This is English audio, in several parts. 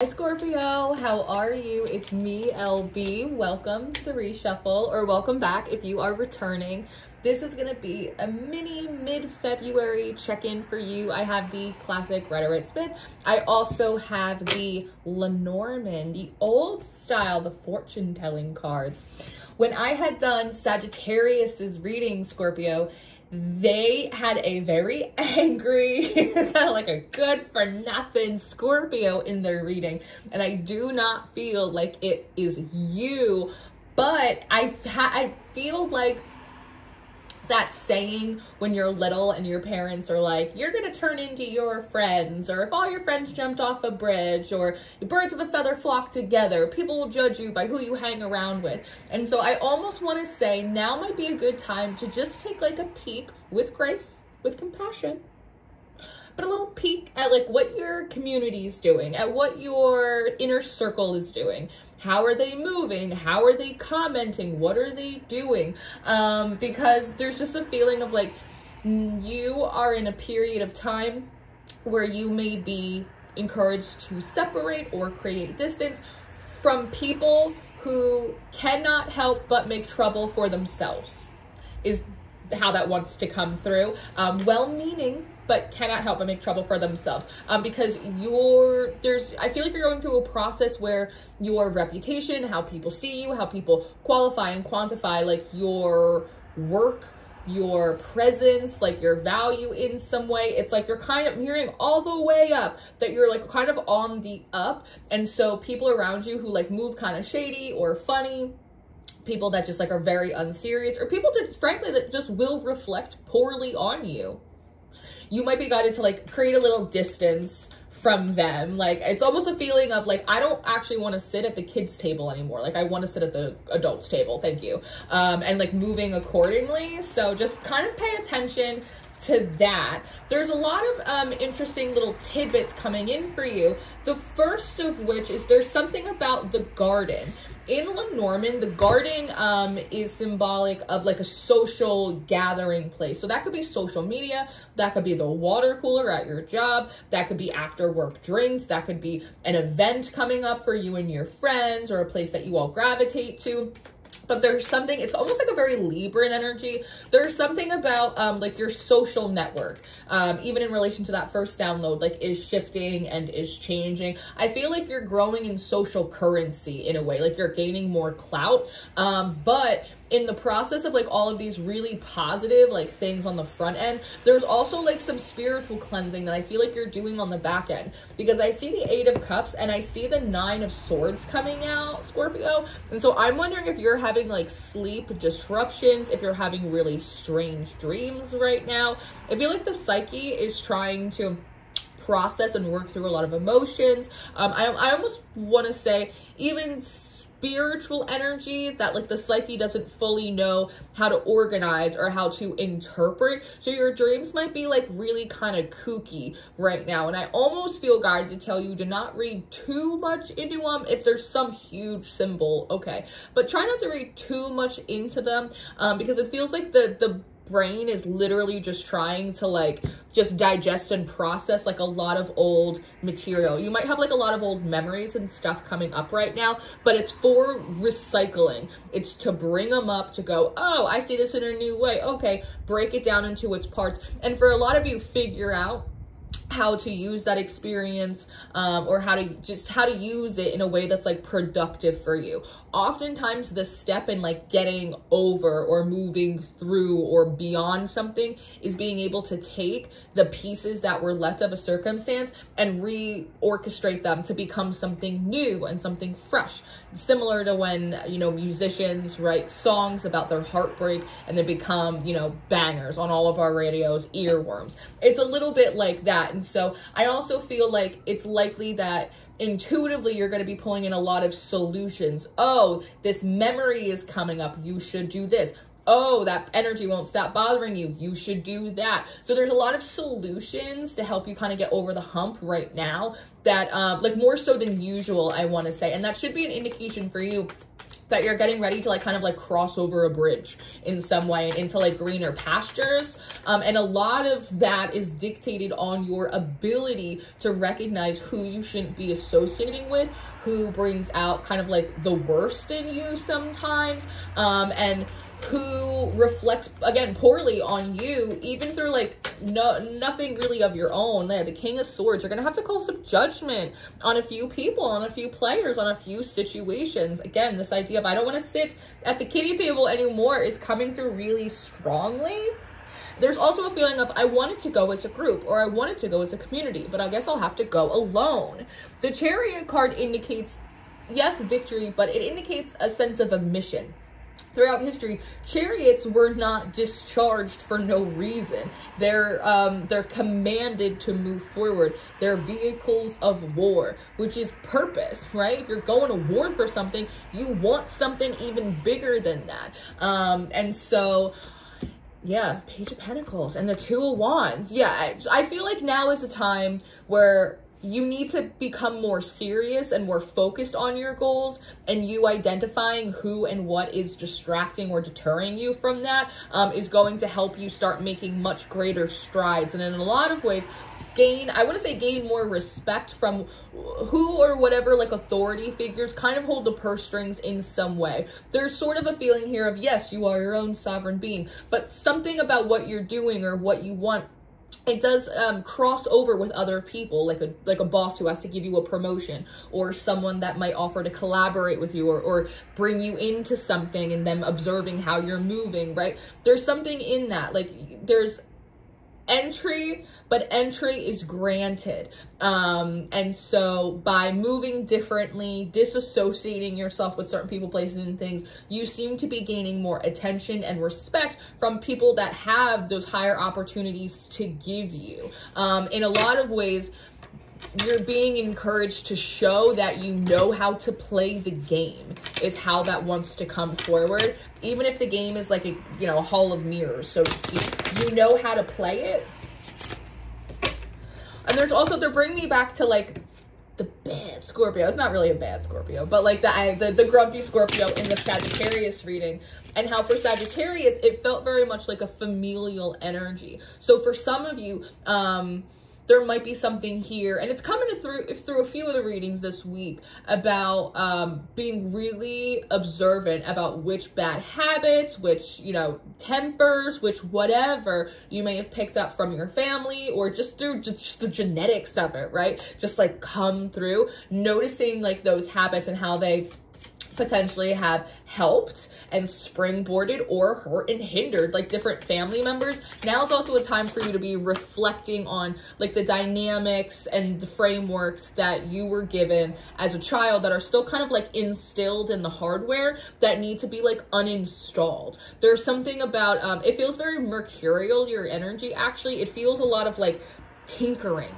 Hi Scorpio, how are you? It's me, LB. Welcome to the reshuffle, or welcome back if you are returning. This is going to be a mini mid-February check-in for you. I have the classic Rider Waite Smith. I also have the Lenormand, the old style, the fortune-telling cards. When I had done Sagittarius's reading, Scorpio, they had a very angry, kind of like a good for nothing Scorpio in their reading. And I do not feel like it is you, but I feel like that saying when you're little and your parents are like, you're gonna turn into your friends, or if all your friends jumped off a bridge, or birds of a feather flock together, people will judge you by who you hang around with. And so I almost want to say now might be a good time to just take like a peek with grace, with compassion, but a little peek at like what your community is doing, at what your inner circle is doing. How are they moving? How are they commenting? What are they doing? Because there's just a feeling of like you are in a period of time where you may be encouraged to separate or create distance from people who cannot help but make trouble for themselves, is how that wants to come through. Well-meaning, but cannot help but make trouble for themselves. Because I feel like you're going through a process where your reputation, how people see you, how people qualify and quantify like your work, your presence, like your value in some way. It's like you're kind of hearing all the way up that you're like kind of on the up. And so people around you who like move kind of shady or funny, people that just like are very unserious, or people that frankly that just will reflect poorly on you, you might be guided to like create a little distance from them. Like it's almost a feeling of like, I don't actually want to sit at the kids table anymore. Like I want to sit at the adults table. Thank you. And like moving accordingly. So just kind of pay attention to that. There's a lot of interesting little tidbits coming in for you. The first of which is there's something about the garden. In Lenormand, the garden is symbolic of like a social gathering place. So that could be social media, that could be the water cooler at your job, that could be after work drinks, that could be an event coming up for you and your friends, or a place that you all gravitate to. But there's something, it's almost like a very Libran energy. There's something about like your social network, even in relation to that first download, like is shifting and is changing. I feel like you're growing in social currency in a way, like you're gaining more clout. But in the process of like all of these really positive like things on the front end, there's also like some spiritual cleansing that I feel like you're doing on the back end, because I see the 8 of Cups and I see the 9 of Swords coming out, Scorpio. And so I'm wondering if you're having like sleep disruptions, if you're having really strange dreams right now. I feel like the psyche is trying to process and work through a lot of emotions. I almost want to say even spiritual energy that like the psyche doesn't fully know how to organize or how to interpret. So your dreams might be like really kind of kooky right now. And I almost feel guided to tell you to not read too much into them. If there's some huge symbol, okay, but try not to read too much into them, because it feels like the brain is literally just trying to like just digest and process like a lot of old material. You might have like a lot of old memories and stuff coming up right now, but it's for recycling. It's to bring them up to go, oh, I see this in a new way. Okay, break it down into its parts. And for a lot of you, figure out how to use that experience, or how to use it in a way that's like productive for you. Oftentimes the step in like getting over or moving through or beyond something is being able to take the pieces that were left of a circumstance and reorchestrate them to become something new and something fresh. Similar to when, you know, musicians write songs about their heartbreak and they become, you know, bangers on all of our radios, earworms. It's a little bit like that. And so I also feel like it's likely that intuitively you're going to be pulling in a lot of solutions. Oh, this memory is coming up, you should do this. Oh, that energy won't stop bothering you, you should do that. So there's a lot of solutions to help you kind of get over the hump right now that like more so than usual, I want to say. And that should be an indication for you that you're getting ready to like kind of like cross over a bridge in some way and into like greener pastures. And a lot of that is dictated on your ability to recognize who you shouldn't be associating with, who brings out kind of like the worst in you sometimes, and who reflects again poorly on you, even through like nothing really of your own. The King of Swords, you're gonna have to call some judgment on a few people, on a few players, on a few situations. Again, this idea of I don't want to sit at the kiddie table anymore is coming through really strongly. There's also a feeling of I wanted to go as a group, or I wanted to go as a community, but I guess I'll have to go alone. The Chariot card indicates, yes, victory, but it indicates a sense of a mission. Throughout history, chariots were not discharged for no reason. They're commanded to move forward. They're vehicles of war, which is purpose, right? If you're going to war for something, you want something even bigger than that. And so, yeah, Page of Pentacles and the Two of Wands. Yeah, I feel like now is a time where you need to become more serious and more focused on your goals, and you identifying who and what is distracting or deterring you from that is going to help you start making much greater strides. And in a lot of ways, I want to say gain more respect from who or whatever like authority figures kind of hold the purse strings in some way. There's sort of a feeling here of, yes, you are your own sovereign being, but something about what you're doing or what you want, it does cross over with other people, like a boss who has to give you a promotion, or someone that might offer to collaborate with you, or bring you into something and them observing how you're moving, right? There's something in that, like there's entry, but entry is granted. And so by moving differently, disassociating yourself with certain people, places, and things, you seem to be gaining more attention and respect from people that have those higher opportunities to give you. In a lot of ways, you're being encouraged to show that you know how to play the game, is how that wants to come forward. Even if the game is like a, you know, a hall of mirrors, so to speak, you know how to play it. And there's also, they're bringing me back to like the bad Scorpio. It's not really a bad Scorpio, but like the grumpy Scorpio in the Sagittarius reading, and how for Sagittarius, it felt very much like a familial energy. So for some of you, there might be something here, and it's coming through a few of the readings this week about being really observant about which bad habits, which, you know, tempers, which whatever you may have picked up from your family, or just through just the genetics of it, right? Just like come through, noticing like those habits and how they potentially have helped and springboarded or hurt and hindered like different family members. Now is also a time for you to be reflecting on like the dynamics and the frameworks that you were given as a child that are still kind of like instilled in the hardware that need to be like uninstalled. There's something about it feels very mercurial, your energy. Actually, it feels a lot of like tinkering.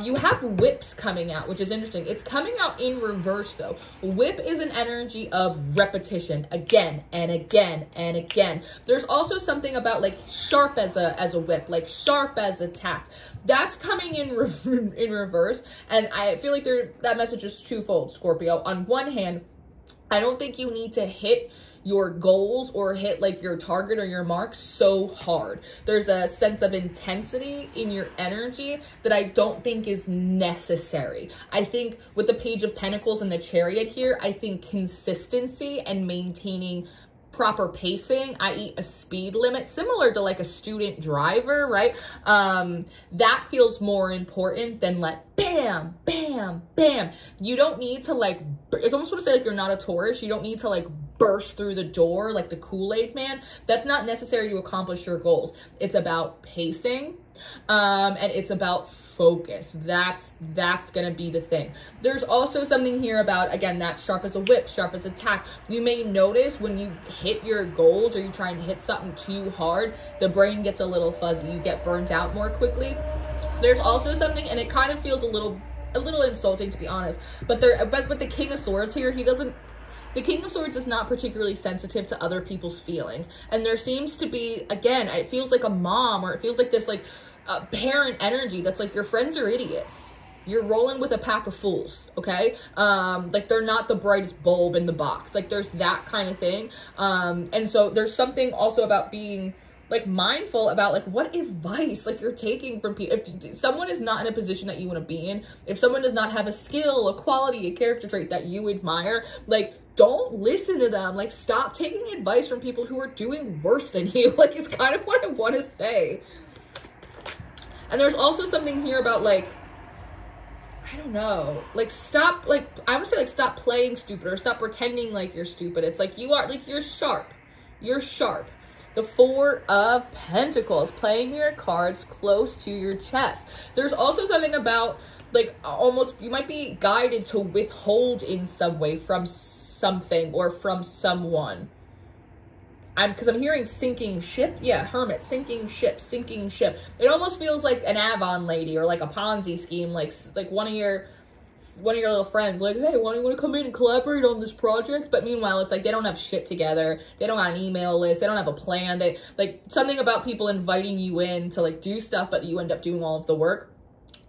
You have whips coming out, which is interesting. It's coming out in reverse though. Whip is an energy of repetition, again and again and again. There's also something about like sharp as a whip, like sharp as a tact. That's coming in reverse, and I feel like that message is twofold, Scorpio. On one hand, I don't think you need to hit your goals or hit like your target or your mark so hard. There's a sense of intensity in your energy that I don't think is necessary. I think with the Page of Pentacles and the Chariot here, I think consistency and maintaining proper pacing, i.e. a speed limit, similar to like a student driver, right? That feels more important than like bam, bam, bam. You don't need to like, it's almost want to say like you're not a tourist. You don't need to like burst through the door like the Kool-Aid man. That's not necessary to accomplish your goals. It's about pacing, and it's about focus. That's gonna be the thing. There's also something here about, again, that sharp as a whip, sharp as a tack. You may notice when you hit your goals or you try and hit something too hard, the brain gets a little fuzzy. You get burnt out more quickly. There's also something, and it kind of feels a little insulting, to be honest, but with the King of Swords here, the King of Swords is not particularly sensitive to other people's feelings. And there seems to be, again, it feels like a mom, or it feels like this like parent energy that's like, your friends are idiots. you're rolling with a pack of fools, okay? Like they're not the brightest bulb in the box. Like there's that kind of thing. And so there's something also about being like mindful about like what advice like you're taking from people. If someone is not in a position that you want to be in, if someone does not have a skill, a quality, a character trait that you admire, like don't listen to them. Like stop taking advice from people who are doing worse than you. Like it's kind of what I want to say. And there's also something here about like, I don't know, like stop, like I would say like stop playing stupid or stop pretending like you're stupid. It's like you are, like you're sharp. You're sharp. The Four of Pentacles, playing your cards close to your chest. There's also something about like almost you might be guided to withhold in some way from something or from someone. Because I'm hearing sinking ship. Yeah, Hermit, sinking ship, sinking ship. It almost feels like an Avon lady or like a Ponzi scheme, like one of your little friends, like, hey, why do you want to come in and collaborate on this project? But meanwhile, it's like they don't have shit together. They don't got an email list. They don't have a plan. They like something about people inviting you in to like do stuff, but you end up doing all of the work.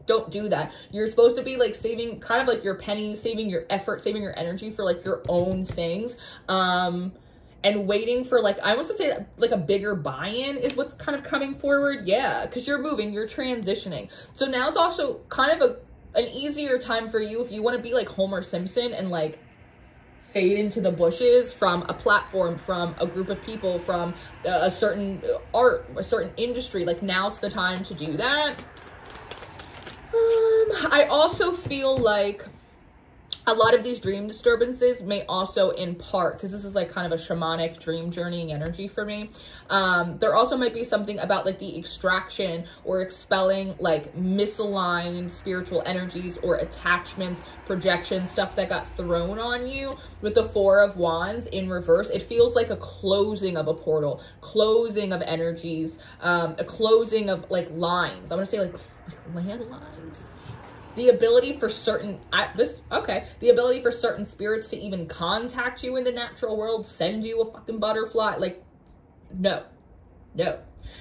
Don't do that. You're supposed to be like saving kind of like your pennies, saving your effort, saving your energy for like your own things. And waiting for like, I want to say like a bigger buy-in is what's kind of coming forward. Yeah, because you're moving, you're transitioning. So now it's also kind of an easier time for you if you want to be like Homer Simpson and like fade into the bushes from a platform, from a group of people, from a certain art, a certain industry. Like now's the time to do that. I also feel like a lot of these dream disturbances may also in part, because this is like kind of a shamanic dream journeying energy for me. There also might be something about like the extraction or expelling like misaligned spiritual energies or attachments, projections, stuff that got thrown on you with the Four of Wands in reverse. It feels like a closing of a portal, closing of energies, a closing of like lines. I want to say like landlines. The ability for certain, the ability for certain spirits to even contact you in the natural world, send you a fucking butterfly, like, no.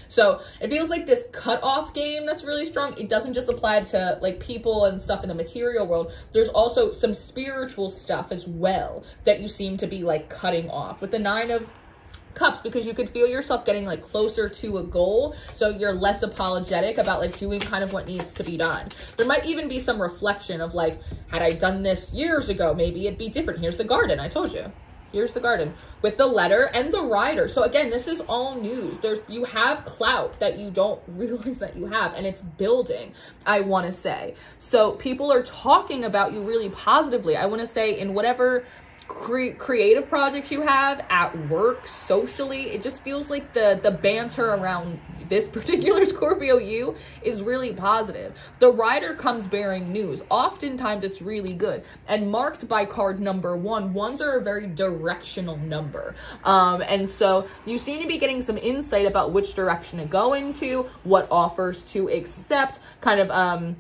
So it feels like this cutoff game that's really strong. It doesn't just apply to like people and stuff in the material world. There's also some spiritual stuff as well that you seem to be like cutting off with the Nine of Cups, because you could feel yourself getting like closer to a goal, so you're less apologetic about like doing kind of what needs to be done. There might even be some reflection of like, had I done this years ago, maybe it'd be different. Here's the Garden, I told you. Here's the Garden with the Letter and the Rider. So again, this is all news. You have clout that you don't realize that you have, and it's building, I want to say. So people are talking about you really positively. I want to say in whatever creative projects you have, at work, socially, it just feels like the banter around this particular Scorpio you is really positive. The Rider comes bearing news. Oftentimes it's really good and marked by card number 1. Ones are a very directional number. And so you seem to be getting some insight about which direction to go into, what offers to accept, kind of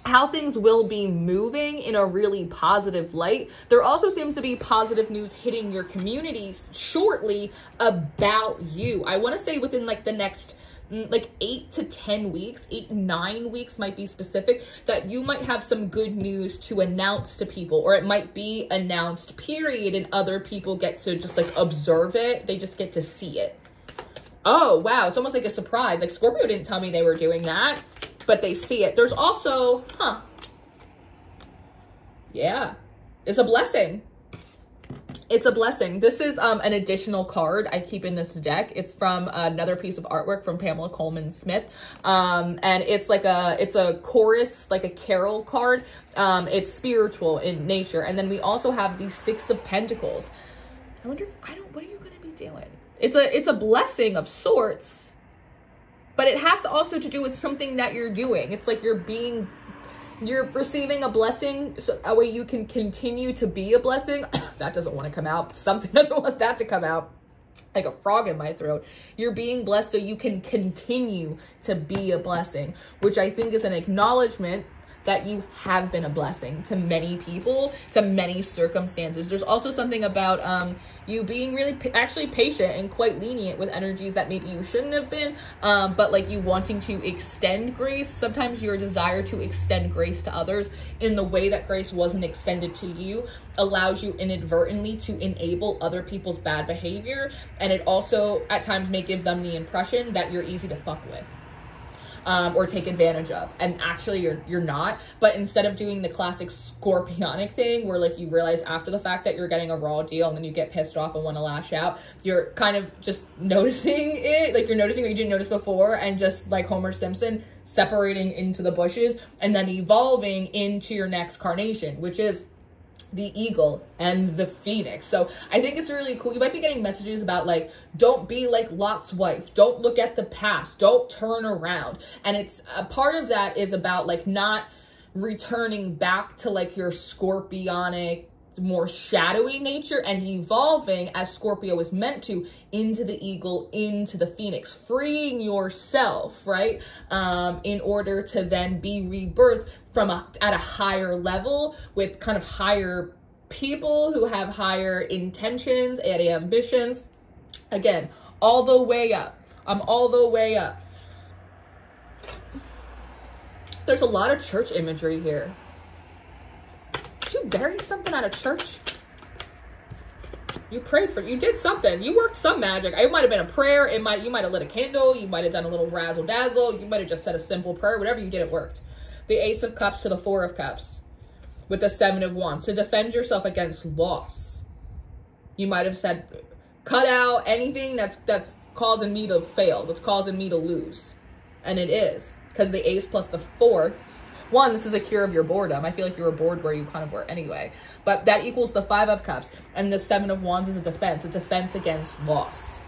how things will be moving in a really positive light. There also seems to be positive news hitting your community shortly about you. I want to say within like the next like 8 to 10 weeks, 9 weeks might be specific, that you might have some good news to announce to people, or it might be announced period and other people get to just like observe it. They just get to see it. Oh, wow. It's almost like a surprise. Like Scorpio didn't tell me they were doing that, but they see it. There's also, yeah, it's a blessing. It's a blessing. This is an additional card I keep in this deck. It's from another piece of artwork from Pamela Coleman Smith. And it's like it's a chorus, like a carol card. It's spiritual in nature. And then we also have the Six of Pentacles. I wonder what are you going to be doing? It's a blessing of sorts, but it has also to do with something that you're doing. It's like you're receiving a blessing, so that way you can continue to be a blessing. That doesn't want to come out. Something doesn't want that to come out. Like a frog in my throat. You're being blessed so you can continue to be a blessing, which I think is an acknowledgement that you have been a blessing to many people, to many circumstances. There's also something about you being really actually patient and quite lenient with energies that maybe you shouldn't have been, but like you wanting to extend grace. Sometimes your desire to extend grace to others in the way that grace wasn't extended to you allows you inadvertently to enable other people's bad behavior, and it also at times may give them the impression that you're easy to fuck with. Or take advantage of, and actually you're not. But instead of doing the classic scorpionic thing where like you realize after the fact that you're getting a raw deal and then you get pissed off and want to lash out, you're kind of just noticing it, like you're noticing what you didn't notice before, and just like Homer Simpson separating into the bushes and then evolving into your next carnation, which is the eagle and the phoenix. So I think it's really cool. You might be getting messages about like, don't be like Lot's wife, don't look at the past, don't turn around. And it's a part of that is about like not returning back to like your scorpionic, more shadowy nature, and evolving as Scorpio is meant to into the eagle, into the phoenix, freeing yourself, right? In order to then be rebirthed from at a higher level with kind of higher people who have higher intentions and ambitions. Again, all the way up. I'm all the way up. There's a lot of church imagery here. Did you bury something at a church? You prayed for, you did something. You worked some magic. It might have been a prayer. You might have lit a candle. You might have done a little razzle dazzle. You might have just said a simple prayer. Whatever you did, it worked. The Ace of Cups to the Four of Cups with the Seven of Wands to defend yourself against loss. You might have said, cut out anything that's causing me to fail, that's causing me to lose. And it is, because the Ace plus the Four, one, this is a cure of your boredom. I feel like you were bored where you kind of were anyway. But that equals the Five of Cups. And the Seven of Wands is a defense against loss.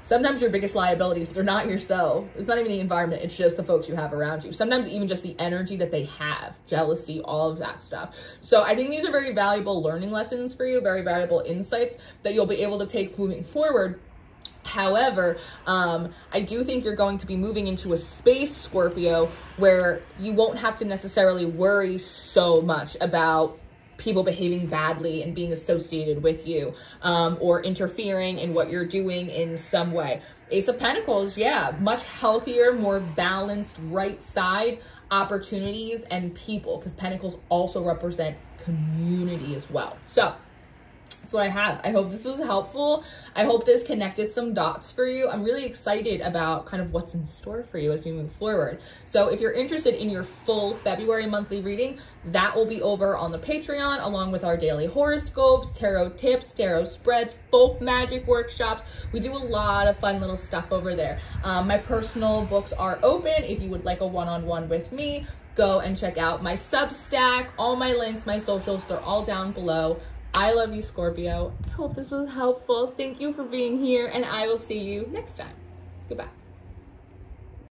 Sometimes your biggest liabilities, they're not yourself. It's not even the environment. It's just the folks you have around you. Sometimes even just the energy that they have, jealousy, all of that stuff. So I think these are very valuable learning lessons for you, very valuable insights that you'll be able to take moving forward. However, I do think you're going to be moving into a space, Scorpio, where you won't have to necessarily worry so much about people behaving badly and being associated with you, or interfering in what you're doing in some way. Ace of Pentacles, yeah, much healthier, more balanced, right side opportunities and people, because Pentacles also represent community as well. So that's what I have. I hope this was helpful. I hope this connected some dots for you. I'm really excited about kind of what's in store for you as we move forward. So if you're interested in your full February monthly reading, that will be over on the Patreon, along with our daily horoscopes, tarot tips, tarot spreads, folk magic workshops. We do a lot of fun little stuff over there. My personal books are open. If you would like a one-on-one with me, go and check out my Substack. All my links, my socials, they're all down below. I love you, Scorpio. I hope this was helpful. Thank you for being here, and I will see you next time. Goodbye.